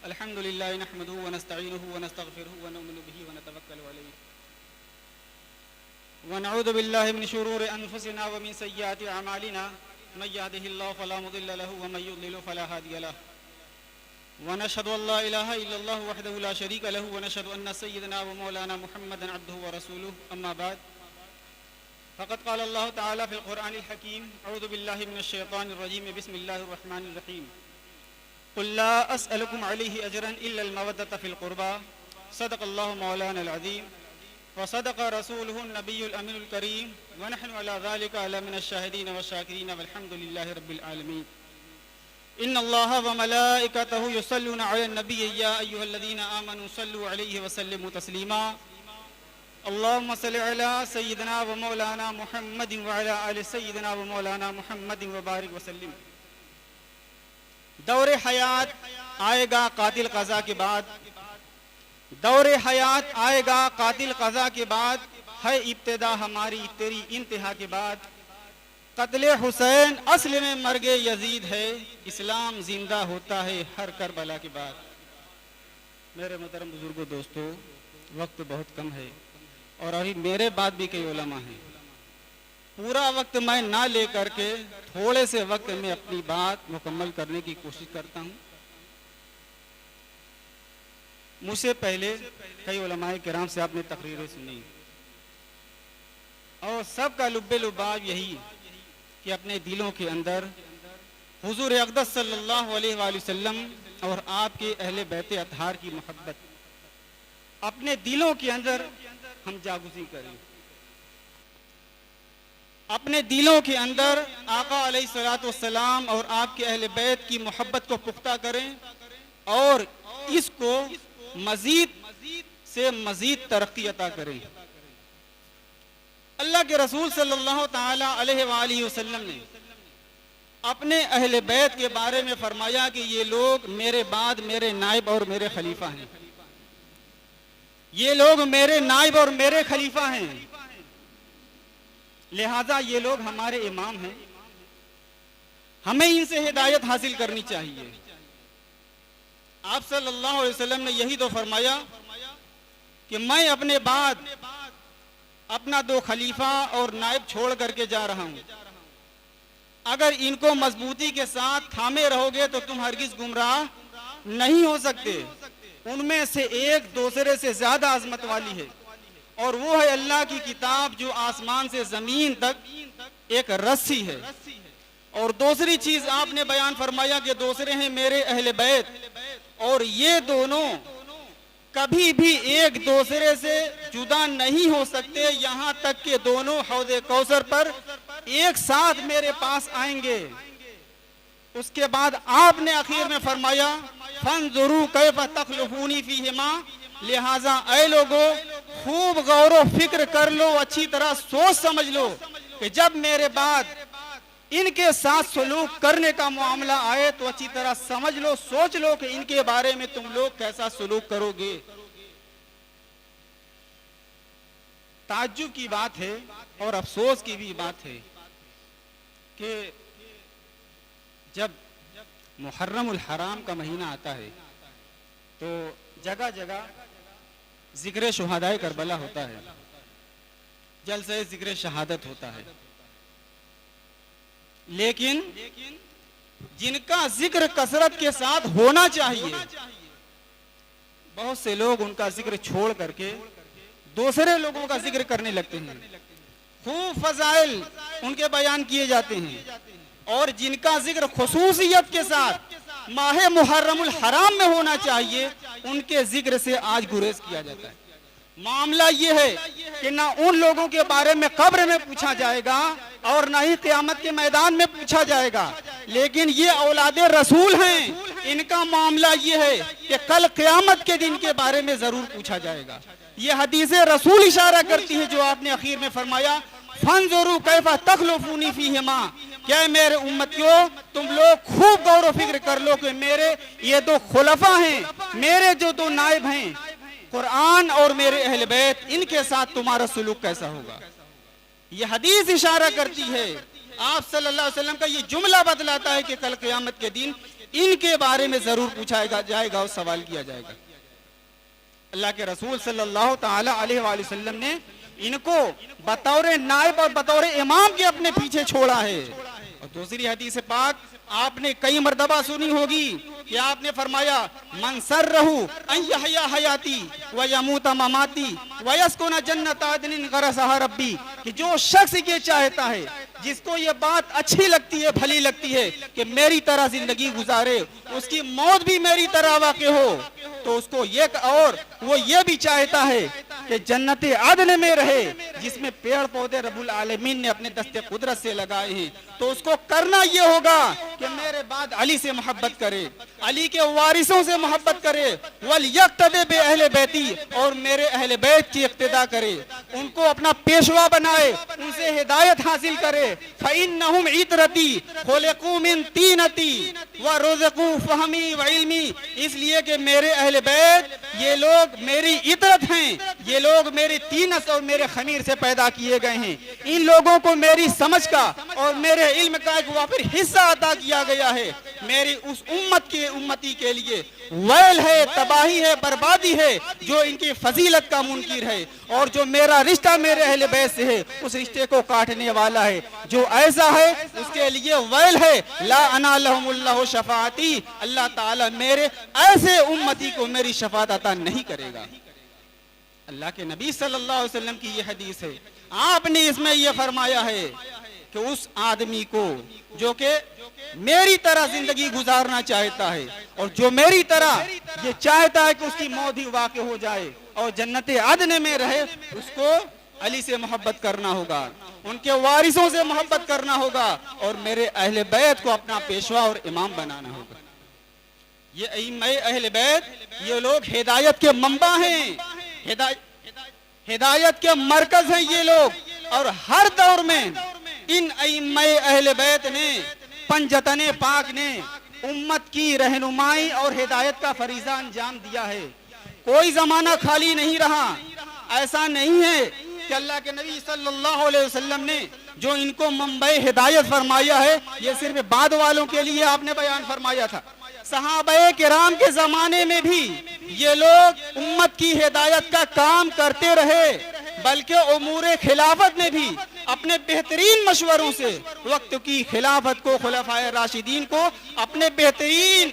अल्हम्दुलिल्लाह नहमदुहु व नस्तईनुहु व नस्तगफिरुहु व नु'मिनु बिही व नतवक्कलु अलैहि व नऊज़ु बिल्लाहि मिन शुरूरि अनफुसिना व मिन सय्यिआति अमालिना मन यहदिहिल्लाहु फला मुदिल्ल लहु व मन युद्लिल फला हादिय लहु व नशहदु अल्ला इलाहा इल्लल्लाहु वहदहु ला शरीका लहु व नशहदु अन्न सय्यदना व मौलाना मुहम्मदन अब्दुहु व रसूलुहु अम्मा बाद फ़क़द क़ाल अल्लाहु तआला फ़िल क़ुरआनिल हकीम अऊज़ु बिल्लाहि मिनश शैतानिर रजीम बिस्मिल्लाहिर रहमानिर रहीम क़ुल ला अस्अलुकुम अलैहि अजरन इल्लल मवद्दता फ़िल क़ुरबा सदक़ल्लाहु मौलानल अज़ीम व सदक़ रसूलुहुन नबियुल अमीनुल करीम व नहनु अला ज़ालिका लमिनश शाहिदीन व शाकिरीन वल्हम्दुलिल्लाहि रब्बिल आलमीन इन्नल्लाहा व मलाइकतहु युसल्लूना अलन नबी या अय्युहल्लज़ीना आमनू सल्लू अलैहि व सल्लिमू तस्लीमा अल्लाहुम्मा सल्लि अला सय्यिदिना व मौलाना मुहम्मदिन व अला आलि सय्यिदिना व मौलाना मुहम्मदिन व बारिक व सल्लिम। दौरे हयात आएगा कातिल क़ज़ा के बाद, दौरे हयात आएगा कातिल क़ज़ा के बाद, है इब्तिदा हमारी तेरी इंतहा के बाद। कत्ले हुसैन अस्ल में मर्गे यजीद है, इस्लाम जिंदा होता है हर करबला के बाद। मेरे मोहतरम बुजुर्गों दोस्तों, वक्त बहुत कम है और अभी मेरे बाद भी कई उलमा हैं। पूरा वक्त मैं ना लेकर के थोड़े से वक्त में अपनी बात मुकम्मल करने की कोशिश करता हूँ। मुझसे पहले कई उलमाए किराम से आपने तकरीरें सुनी और सबका लुब्बे लुबाब यही कि अपने दिलों के अंदर हुजूर अक़दस सल्लल्लाहु अलैहि वसल्लम और आपके अहले बैते अतहार की मोहब्बत अपने दिलों के अंदर हम जागुज़ी करें, अपने दिलों के अंदर आका अलैहिस्सलातु वस्सलाम और आपके अहले बैत की मोहब्बत को पुख्ता करें और इसको मजीद से मजीद तरक्की अता करें। अल्लाह के रसूल सल्लल्लाहु ताला अलैहि वसल्लम ने अपने अहले बैत के बारे में फरमाया कि ये लोग मेरे बाद मेरे नाइब और मेरे खलीफा हैं, ये लोग मेरे नाइब और मेरे खलीफा हैं, लिहाजा ये लोग हमारे इमाम हैं, हमें इनसे हिदायत हासिल करनी चाहिए। आप सल्लल्लाहु अलैहि वसल्लम ने यही तो फरमाया कि मैं अपने बाद अपना 2 खलीफा और नाइब छोड़ करके जा रहा हूं, अगर इनको मजबूती के साथ थामे रहोगे तो तुम हरगिज गुमराह नहीं हो सकते। उनमें से एक दूसरे से ज्यादा अजमत वाली है और वो है अल्लाह की किताब जो आसमान से जमीन तक एक रस्सी है। और दूसरी चीज आपने बयान फरमाया कि दूसरे हैं मेरे अहले बैत और ये दोनों कभी भी एक दूसरे से जुदा नहीं हो सकते, यहाँ तक कि दोनों हौज़े कौसर पर एक साथ मेरे पास आएंगे। उसके बाद आपने आखिर में फरमाया फंजुरू कैफ तखलुफूनी फीहिमा, लिहाजा ऐ लोगों खूब गौर व फिक्र कर लो, अच्छी तरह सोच समझ लो कि जब मेरे बाद इनके साथ सलूक करने का मामला आए तो अच्छी तरह समझ लो, सोच लो कि इनके बारे में तुम लोग कैसा सलूक करोगे। ताज्जुब की बात है और अफसोस की भी बात है कि जब मुहर्रमुल हराम का महीना आता है तो जगह जगह जिक्र शुहदाए करबला होता है, जलसे जिक्र शहादत होता है, लेकिन जिनका जिक्र कसरत के साथ होना चाहिए बहुत से लोग उनका जिक्र छोड़ करके दूसरे लोगों का जिक्र करने लगते हैं। खूब फजाइल उनके बयान किए जाते हैं और जिनका जिक्र खुसूसियत के साथ माहे मुहर्रमुल हराम में होना चाहिए उनके जिक्र से आज गुरेज किया जाता है। मामला ये है कि ना उन लोगों के बारे में कब्र में पूछा जाएगा और ना ही क़यामत के मैदान में पूछा जाएगा, लेकिन ये औलादे रसूल हैं, इनका मामला ये है कि कल क़यामत के दिन के बारे में जरूर पूछा जाएगा। ये हदीसे रसूल इशारा करती है जो आपने आखिर में फरमाया फंजुरू कैफा तखलुफूनी फीहिमा, क्या मेरे उम्मतियों तुम लोग खूब गौर व फिक्र कर लो कि मेरे ये 2 खुलफा हैं, मेरे जो 2 नाइब हैं कुरान और मेरे अहले बैत, इनके साथ तुम्हारा सलूक कैसा होगा। ये हदीस इशारा करती है, आप सल्लल्लाहु अलैहि वसल्लम का ये जुमला बतलाता है कि कल क़यामत के दिन इनके बारे में जरूर पूछा जाएगा और सवाल किया जाएगा। अल्लाह के रसूल सल्लल्लाहु ताला अलैहि वसल्लम ने इनको बतौर नायब और बतौर इमाम के अपने पीछे छोड़ा है। और दूसरी हदीस पाक आपने कई मर्तबा सुनी होगी कि आपने फरमाया, मन सर्रहु अन यहया हयाती व यमूत ममाती व यस्कुन जन्नत अदनिन गरसहा रब्बी, कि जो शख्स ये चाहता है, जिसको ये बात अच्छी लगती है, भली लगती है कि मेरी तरह जिंदगी गुजारे, उसकी मौत भी मेरी तरह वाक़ई हो, तो उसको ये, और वो ये भी चाहता है कि जन्नत अदन में रहे जिसमें पेड़ पौधे रब्बुल आलमीन ने अपने दस्ते कुदरत से लगाए हैं, तो उसको करना ये होगा कि मेरे बाद अली से मोहब्बत करे, अली के वारिसों से मोहब्बत करे, वल यक्तदे बे अहले बैती, और मेरे अहले बैत की इक्तिदा करे, उनको अपना पेशवा बनाए, उनसे हिदायत हासिल करे। फइन्नहुम इतरती खुलिकू मिन तीनती व रुज़िकू फहमी व इल्मी, इसलिए कि मेरे अहले बैत ये लोग मेरी इतरत हैं, ये लोग मेरी तीनत और मेरे खमीर से पैदा किए गए हैं। इन लोगों को मेरी समझ का और मेरे इल्म का एक वाफिर हिस्सा अता किया गया है। मेरी उस उम्मती के लिए वैल है, तबाही है, बर्बादी है जो इनकी फजीलत का मुनकिर है, और जो मेरा रिश्ता मेरे अहले बैत से है उस रिश्ते को काटने वाला है। जो ऐसा है उसके लिए वैल है। ला अना लहुमुल्लाहु शफाअती, अल्लाह ताला मेरे ऐसे उम्मती को मेरी शफाअत अता नहीं करेगा। अल्लाह के नबी सल्लल्लाहु अलैहि वसल्लम की ये हदीस है। आपने इसमें यह फरमाया है कि उस आदमी को जो कि मेरी तरह जिंदगी गुजारना चाहता है और जो मेरी तरह ये चाहता है कि उसकी मौत ही वाक़ई हो जाए और जन्नत अदन में रहे, उसको अली से मोहब्बत करना होगा, उनके वारिसों से मोहब्बत करना होगा, और मेरे अहले बैत को अपना पेशवा और इमाम बनाना होगा। ये अहले बैत ये लोग हिदायत के मंबा हैं, हिदायत के मरकज हैं ये लोग, और हर दौर में इन अहले बैत ने, पंजतने पाक ने उम्मत की रहनुमाई और हिदायत का फरीजा अंजाम दिया है। कोई जमाना खाली नहीं रहा। ऐसा नहीं है कि अल्लाह के नबी सल्लल्लाहु अलैहि वसल्लम ने जो इनको मंबई हिदायत फरमाया है ये सिर्फ बाद वालों के लिए आपने बयान फरमाया था। सहाबाए किराम के जमाने में भी ये लोग उम्मत की हिदायत का काम करते रहे, बल्कि उमूरे खिलाफत में भी अपने बेहतरीन मशवरों से वक्त की खिलाफत को, खुलफाए राशिदीन को अपने बेहतरीन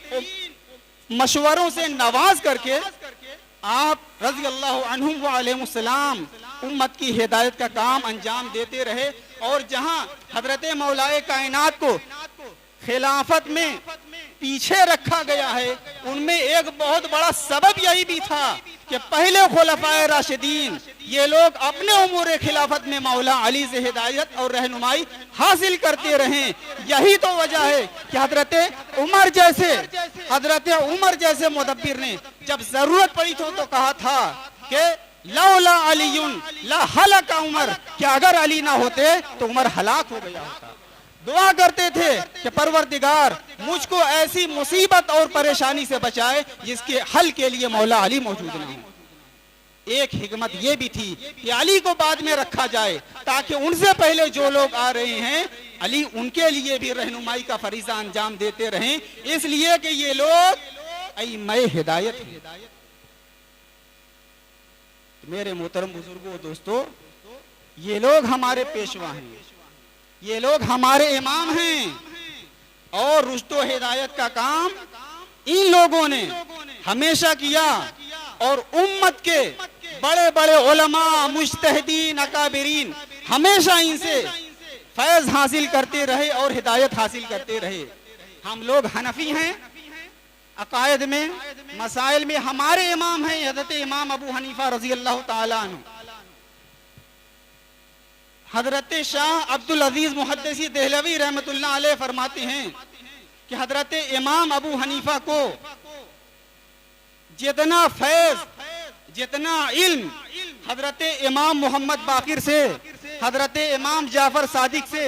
मशवरों से नवाज करके आप रज़ी अल्लाहु अन्हुम व अलैहिमुस्सलाम उम्मत की हिदायत का काम अंजाम देते रहे। और जहां हजरत मौलाए कायनात को खिलाफत में पीछे रखा गया है, उनमें एक बहुत बड़ा सबब यही भी था कि पहले खुलफाए राशिदीन ये लोग अपने उमूर खिलाफत में मौला अली से हिदायत और रहनुमाई हासिल करते रहे। यही तो वजह है कि हजरत उमर जैसे मुदब्बिर ने जब जरूरत पड़ी तो कहा था कि लौला अलीयुन ला हलका उमर, कि अगर अली ना होते तो उमर हलाक हो गया होता। दुआ करते थे कि परवरदिगार मुझको ऐसी मुसीबत और परेशानी से बचाए जिसके हल के लिए मौला अली मौजूद ना हो। एक हिकमत ये भी थी कि अली को बाद में रखा जाए ताकि उनसे पहले जो लोग आ रहे हैं अली उनके लिए भी रहनुमाई का फरीजा अंजाम देते रहें, इसलिए कि ये लोग अइम्माए हिदायत हैं। मेरे मोहतरम बुजुर्गों दोस्तों, ये लोग हमारे पेशवा हैं, ये लोग हमारे इमाम हैं, और रुश्तो हिदायत का काम इन लोगों ने हमेशा किया। और उम्मत के बड़े बड़े उलमा, मुज्तहिदीन, अकाबिरीन हमेशा इनसे फैज हासिल करते रहे और हिदायत हासिल करते रहे। हम लोग हनफी हैं, अकायद में, मसाइल में हमारे इमाम हैं हज़रत इमाम अबू हनीफा रज़ी अल्लाह ताला अन्हु। हजरत शाह अब्दुल अजीज मुहद्दिसी देहलवी रहमतुल्लाह अलैह फरमाते हैं कि हजरत इमाम अबू हनीफा को जितना फैज, जितना इल्म हजरत इमाम मोहम्मद बाकिर से, हजरत इमाम जाफर सादिक से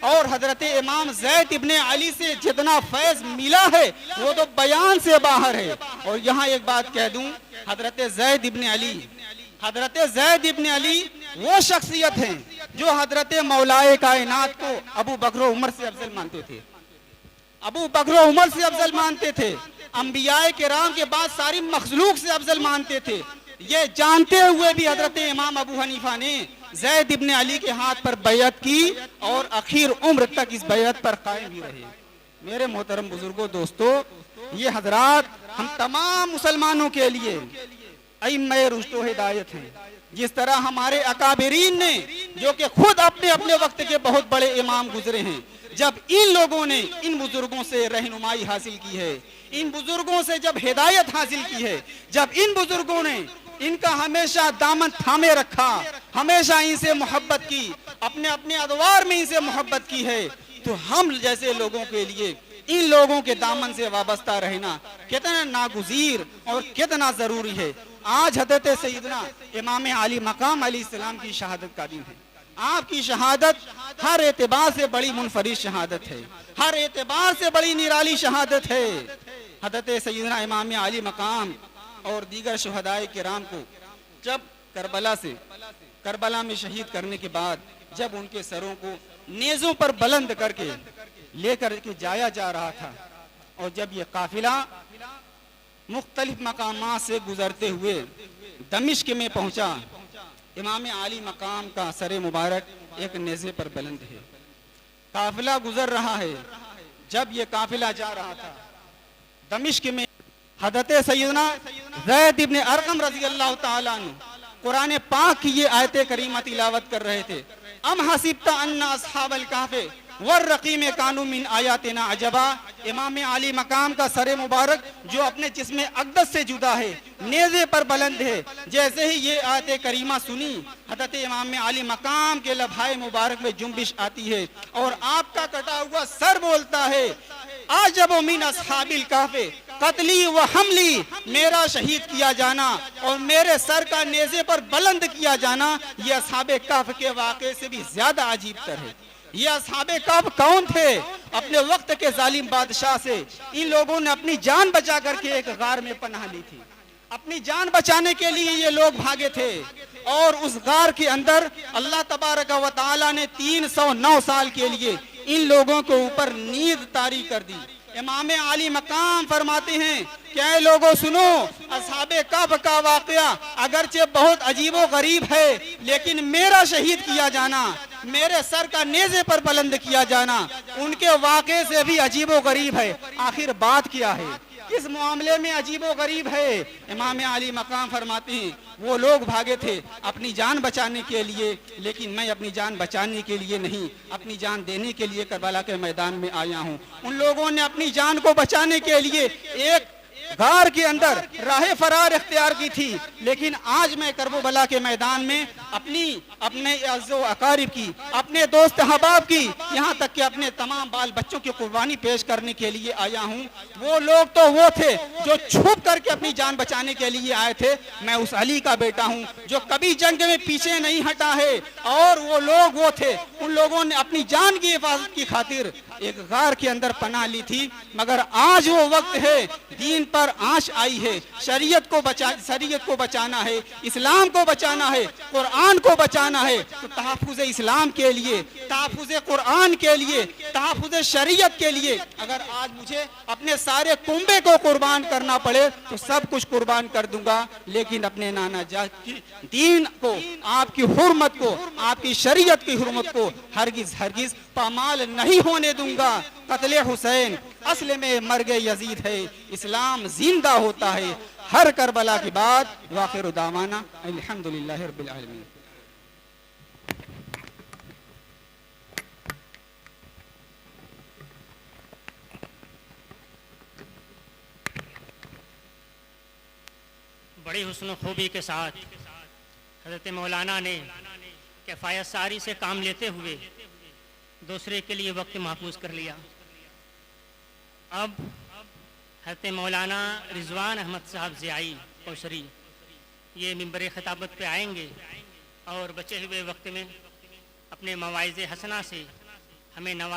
और हजरत इमाम जैद इब्ने अली से जितना फैज मिला है वो तो बयान से बाहर है। और यहाँ एक बात कह दूं, हजरत जैद इब्ने अली वो शख्सियत हैं जो हजरत मौलाए कायनात को अबू बकर उमर से अफजल मानते थे। अबू बकर और उमर से अफजल मानते थे, अंबियाए किराम के बाद सारी मखलूक से अफजल मानते थे। ये जानते हुए भी हजरत इमाम अबू हनीफा ने ज़ैद इब्ने अली के हाथ पर बैअत की और आखिर उम्र तक इस बैअत पर कायम भी रहे। मेरे मोहतरम बुजुर्गों, दोस्तों, ये हजरात हम तमाम मुसलमानों के लिए अइम्मे रुश्द व हिदायत हैं। जिस तरह हमारे अकाबिरीन ने, जो कि खुद अपने अपने वक्त के बहुत बड़े इमाम गुजरे हैं, जब इन लोगों ने इन बुजुर्गों से रहनुमाई हासिल की है, इन बुजुर्गों से जब हिदायत हासिल की है, जब इन बुजुर्गों ने इनका हमेशा दामन थामे रखा, हमेशा इनसे मोहब्बत की, अपने अपने अदवार में इनसे मोहब्बत की है, तो हम जैसे लोगों के लिए इन लोगों के दामन से वाबस्ता रहना कितना नागुज़ीर और कितना जरूरी है। आज हज़रत सैयदना इमाम आली मकाम अलैहिस्सलाम की शहादत का दिन है। आपकी शहादत हर एतबार से बड़ी मुनफरिद शहादत है, हर एतबार से बड़ी निराली शहादत है। हज़रत सैयदना इमाम आली मकाम और दीगर शुहदाए किराम को जब करबला में शहीद करने के बाद जब उनके सरों को नेज़ों पर बुलंद करके लेकर के जाया जा रहा था, और जब ये काफिला मुख्तलिफ मकामात से गुजरते हुए दमिश्क में पहुंचा, इमाम आली मकाम का सर मुबारक एक नेज़े पर बुलंद है। काफिला गुजर रहा है। जब ये काफिला जा रहा था दमिश्क में, हज़रत सैयदना ज़ैद इब्ने अरक़म रज़ी अल्लाह ताला अन्हु कुरान पाक की ये आयत करीमा तिलावत कर रहे थे। अम हसिब्ता अन्ना अस्हाबल कहफ़ वर्रक़ीम कानू मिन आयातिना अजबा। इमाम आली मकाम का सर मुबारक जो अपने जिस्म अक़दस से जुदा है, नेज़े पर बुलंद है, जैसे ही ये आयत करीमा सुनी, हज़रत इमाम आली मकाम के लम्हाए मुबारक में जुम्बिश आती है और आपका कटा हुआ सर बोलता है, आजब मिन अस्हाबिल कहफ़ कत्ली व हमली, मेरा शहीद किया जाना और मेरे सर का नेज़े पर बुलंद किया जाना ये अस्हाबे कहफ़ के वाक़े से भी ज्यादा अजीब तर है। ये अस्हाबे कहफ़ कौन थे? अपने वक्त के जालिम बादशाह से इन लोगों ने अपनी जान बचा करके एक गार में पनाह ली थी। अपनी जान बचाने के लिए ये लोग भागे थे और उस गार के अंदर अल्लाह तबारक व तआला ने 309 साल के लिए इन लोगों के ऊपर नींद तारी कर दी। इमाम आली मकाम फरमाते हैं, क्या लोगों सुनो, अस्हाबे कहफ़ का वाक़या अगरचे बहुत अजीबो गरीब है, लेकिन मेरा शहीद किया जाना, मेरे सर का नेज़े पर बुलंद किया जाना उनके वाक़े से भी अजीबो गरीब है। आखिर बात क्या है, किस मामले में अजीबो गरीब है? इमाम आली मकाम फरमाते हैं, वो लोग भागे थे अपनी जान बचाने के लिए, लेकिन मैं अपनी जान बचाने के लिए नहीं, अपनी जान देने के लिए करबला के मैदान में आया हूँ। उन लोगों ने अपनी जान को बचाने के लिए एक गार के अंदर राह फरार इख्तियार की थी, लेकिन आज मैं करबला के मैदान में अपने अज़्ज़ो अकारिब की, अपने दोस्त अहबाब की, यहाँ तक कि अपने तमाम बाल बच्चों की कुर्बानी पेश करने के लिए आया हूँ। वो लोग तो वो थे जो छुप करके अपनी जान बचाने के लिए आए थे। मैं उस अली का बेटा हूँ जो कभी जंग में पीछे नहीं हटा है, और वो लोग वो थे, उन लोगों ने अपनी जान की हिफाजत की खातिर एक गार के अंदर पनाह ली थी। मगर आज वो वक्त है, दीन पर आंच आई है, शरीयत को बचाना है, इस्लाम को बचाना है, कुरान को बचाना है। तो तहफ़्फ़ुज़ इस्लाम के लिए, तहफ़्फ़ुज़ कुरान के लिए, तहफ़्फ़ुज़ शरीयत के लिए अगर आज मुझे अपने सारे कुंबे को कुर्बान करना पड़े तो सब कुछ कुर्बान कर दूंगा, लेकिन अपने नाना जात की दीन को, आपकी हुर्मत को, आपकी शरीयत की हुर्मत को हरगिज पामाल नहीं होने दूंगा। कत्ले हुसैन असल में मर्ग यजीद है, इस्लाम जिंदा होता है हर करबला के बाद। वाखिर दावाना अल्हम्दुलिल्लाहि रब्बिल आलमीन। बड़ी हुस्न खूबी के साथ हज़रत मौलाना ने किफ़ायत सारी से काम लेते हुए दूसरे के लिए वक्त महफूज कर लिया। अब हज़रत मौलाना रिजवान अहमद साहब ज़ियाई कौशरी ये मिंबर खिताबत पे आएंगे और बचे हुए वक्त में अपने मवाइज़े हसना से हमें नवा